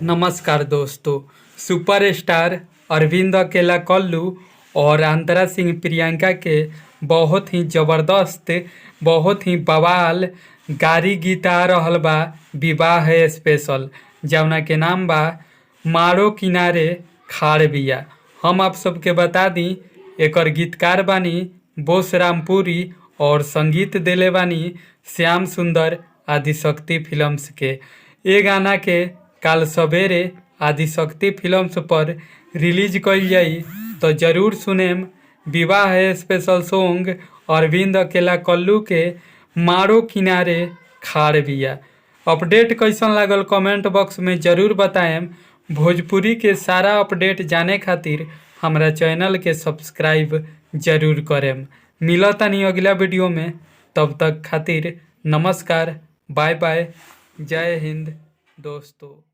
नमस्कार दोस्तों। सुपरस्टार अरविंद अकेला कल्लू और अंतरा सिंह प्रियंका के बहुत ही ज़बरदस्त, बहुत ही बवाल गारी गीत आ रहल बा विवाह स्पेशल, जवना के नाम बा मारो किनारे खाड़ बिया। हम आप सबके बता दी एकर गीतकार बानी बोस रामपुरी और संगीत देले बानी श्याम सुंदर आदिशक्ति फिल्म्स के। ये गाना के काल सवेरे आदिशक्ति फिल्म्स पर रिलीज कइल जाई तो जरूर सुनेम। विवाह स्पेशल सॉन्ग अरविंद अकेला कल्लू के मारो किनारे खाड़ बिया। अपडेट कैसन लागल कमेंट बॉक्स में ज़रूर बताएम। भोजपुरी के सारा अपडेट जाने खातिर हमरा चैनल के सब्सक्राइब जरूर करेम। मिलतानी अगला वीडियो में, तब तक खातिर नमस्कार, बाय बाय, जय हिंद दोस्तों।